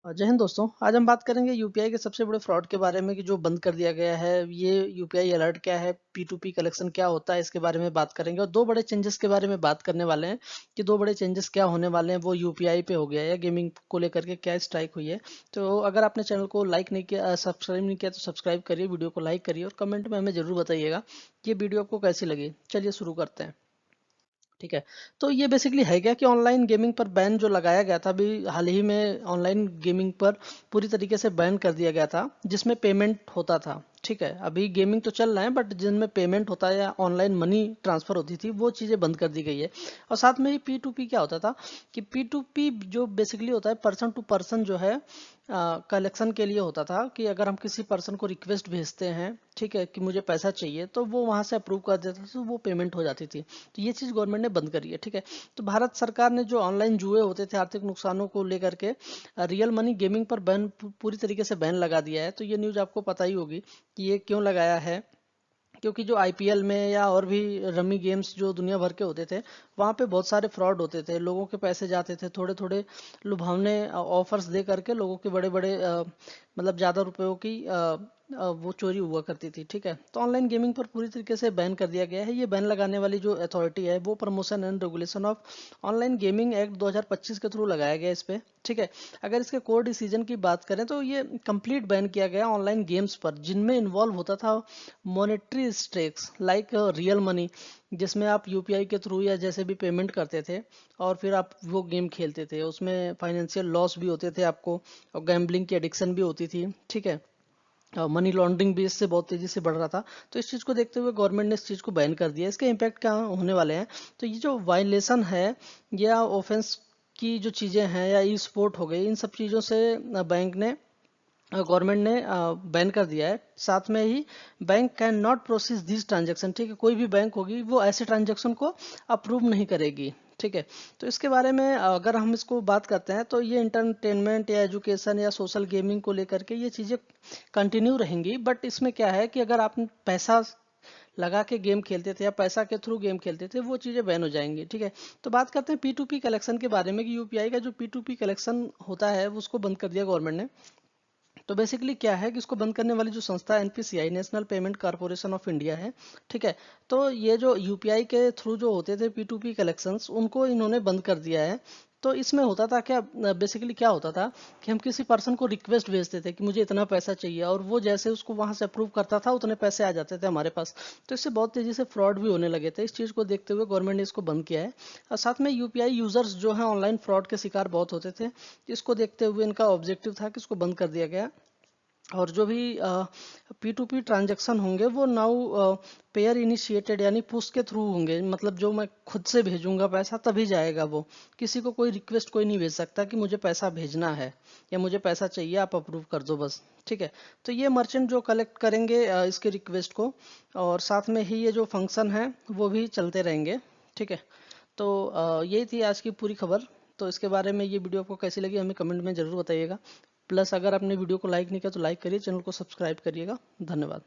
जय हिंद दोस्तों। आज हम बात करेंगे यूपीआई के सबसे बड़े फ्रॉड के बारे में कि जो बंद कर दिया गया है। ये यूपीआई अलर्ट क्या है, पी2पी कलेक्शन क्या होता है, इसके बारे में बात करेंगे। और दो बड़े चेंजेस के बारे में बात करने वाले हैं कि दो बड़े चेंजेस क्या होने वाले हैं, वो यूपीआई पे हो गया है या गेमिंग को लेकर के क्या स्ट्राइक हुई है। तो अगर आपने चैनल को लाइक नहीं किया, सब्सक्राइब नहीं किया तो सब्सक्राइब करिए, वीडियो को लाइक करिए और कमेंट में हमें जरूर बताइएगा कि ये वीडियो आपको कैसी लगी। चलिए शुरू करते हैं। ठीक है। तो ये बेसिकली है क्या कि ऑनलाइन गेमिंग पर बैन जो लगाया गया था अभी हाल ही में, ऑनलाइन गेमिंग पर पूरी तरीके से बैन कर दिया गया था जिसमें पेमेंट होता था। ठीक है, अभी गेमिंग तो चल रहा है बट जिनमें पेमेंट होता है या ऑनलाइन मनी ट्रांसफर होती थी वो चीज़ें बंद कर दी गई है। और साथ में ही पी2पी क्या होता था कि पी2पी जो बेसिकली होता है पर्सन टू पर्सन जो है कलेक्शन के लिए होता था कि अगर हम किसी पर्सन को रिक्वेस्ट भेजते हैं, ठीक है, कि मुझे पैसा चाहिए, तो वो वहां से अप्रूव कर देता था, तो वो पेमेंट हो जाती थी। तो ये चीज़ गवर्नमेंट ने बंद करी है। ठीक है। तो भारत सरकार ने जो ऑनलाइन जुए होते थे आर्थिक नुकसानों को लेकर के रियल मनी गेमिंग पर बैन, पूरी तरीके से बैन लगा दिया है। तो ये न्यूज़ आपको पता ही होगी कि ये क्यों लगाया है। क्योंकि जो आईपीएल में या और भी रमी गेम्स जो दुनिया भर के होते थे, वहाँ पे बहुत सारे फ्रॉड होते थे, लोगों के पैसे जाते थे थोड़े थोड़े लुभावने ऑफर्स दे करके, लोगों के बड़े बड़े मतलब ज़्यादा रुपयों की वो चोरी हुआ करती थी। ठीक है। तो ऑनलाइन गेमिंग पर पूरी तरीके से बैन कर दिया गया है। ये बैन लगाने वाली जो अथॉरिटी है वो promotion and regulation of online gaming act 2025 के थ्रू लगाया गया इस पे। ठीक है। अगर इसके कोर डिसीजन की बात करें तो ये कंप्लीट बैन किया गया ऑनलाइन गेम्स पर जिनमें इन्वॉल्व होता था monetary stakes like real money, जिसमें आप यूपीआई के थ्रू या जैसे भी पेमेंट करते थे और फिर आप वो गेम खेलते थे, उसमें फाइनेंशियल लॉस भी होते थे आपको और गैम्बलिंग की एडिक्शन भी होती थी। ठीक है। मनी लॉन्ड्रिंग भी इससे बहुत तेजी से बढ़ रहा था। तो इस चीज़ को देखते हुए गवर्नमेंट ने इस चीज़ को बैन कर दिया। इसके इम्पैक्ट क्या होने वाले हैं, तो ये जो वायलेशन है या ऑफेंस की जो चीज़ें हैं या ई स्पोर्ट हो गई, इन सब चीज़ों से बैंक ने, गवर्नमेंट ने बैन कर दिया है। साथ में ही bank cannot process this transaction. ठीक है, कोई भी बैंक होगी वो ऐसे ट्रांजेक्शन को अप्रूव नहीं करेगी। ठीक है। तो इसके बारे में अगर हम इसको बात करते हैं तो ये इंटरटेनमेंट या एजुकेशन या सोशल गेमिंग को लेकर के ये चीज़ें कंटिन्यू रहेंगी। बट इसमें क्या है कि अगर आप पैसा लगा के गेम खेलते थे या पैसा के थ्रू गेम खेलते थे वो चीज़ें बैन हो जाएंगी। ठीक है। तो बात करते हैं पी2पी कलेक्शन के बारे में कि यूपीआई का जो पी2पी कलेक्शन होता है उसको बंद कर दिया गवर्नमेंट ने। तो बेसिकली क्या है कि इसको बंद करने वाली जो संस्था NPCI, national payment corporation of India है। ठीक है। तो ये जो यूपीआई के थ्रू जो होते थे पी2पी कलेक्शंस, उनको इन्होंने बंद कर दिया है। तो इसमें होता था क्या, बेसिकली क्या होता था कि हम किसी पर्सन को रिक्वेस्ट भेजते थे कि मुझे इतना पैसा चाहिए और वो जैसे उसको वहां से अप्रूव करता था उतने पैसे आ जाते थे हमारे पास। तो इससे बहुत तेजी से फ्रॉड भी होने लगे थे। इस चीज़ को देखते हुए गवर्नमेंट ने इसको बंद किया है। और साथ में यूपीआई यूजर्स जो है ऑनलाइन फ्रॉड के शिकार बहुत होते थे। इसको देखते हुए इनका ऑब्जेक्टिव था कि इसको बंद कर दिया गया। और जो भी पी2पी ट्रांजैक्शन होंगे वो नाउ पेयर इनिशिएटेड यानी पुश के थ्रू होंगे। मतलब जो मैं खुद से भेजूंगा पैसा तभी जाएगा वो, किसी को कोई रिक्वेस्ट कोई नहीं भेज सकता कि मुझे पैसा भेजना है या मुझे पैसा चाहिए आप अप्रूव कर दो बस। ठीक है। तो ये मर्चेंट जो कलेक्ट करेंगे इसके रिक्वेस्ट को, और साथ में ही ये जो फंक्शन है वो भी चलते रहेंगे। ठीक है। तो यही थी आज की पूरी खबर। तो इसके बारे में ये वीडियो आपको कैसी लगी हमें कमेंट में ज़रूर बताइएगा। प्लस अगर आपने वीडियो को लाइक नहीं किया तो लाइक करिए, चैनल को सब्सक्राइब करिएगा। धन्यवाद।